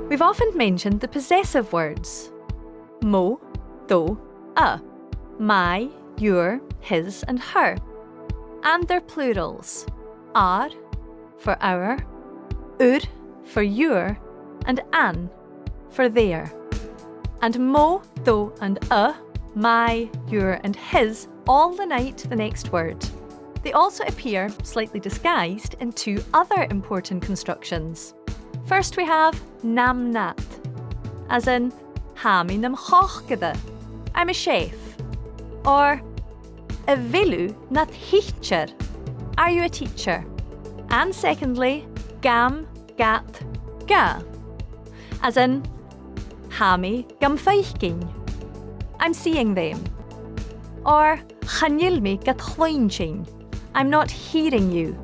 We've often mentioned the possessive words mo, do, my, your, his and her, and their plurals ar for our, ur for your, and an for their. And mo, do and my, your and his all unite the next word. They also appear slightly disguised in two other important constructions. First we have NAM NAD, as in ha mi nam Ghàidheal, I'm a chef. Or a bheilú nath teacher, are you a teacher? And secondly, NAM Ghàidheal, as in ha mi gam feichin, I'm seeing them. Or chanil mi gat chloinchin, I'm not hearing you.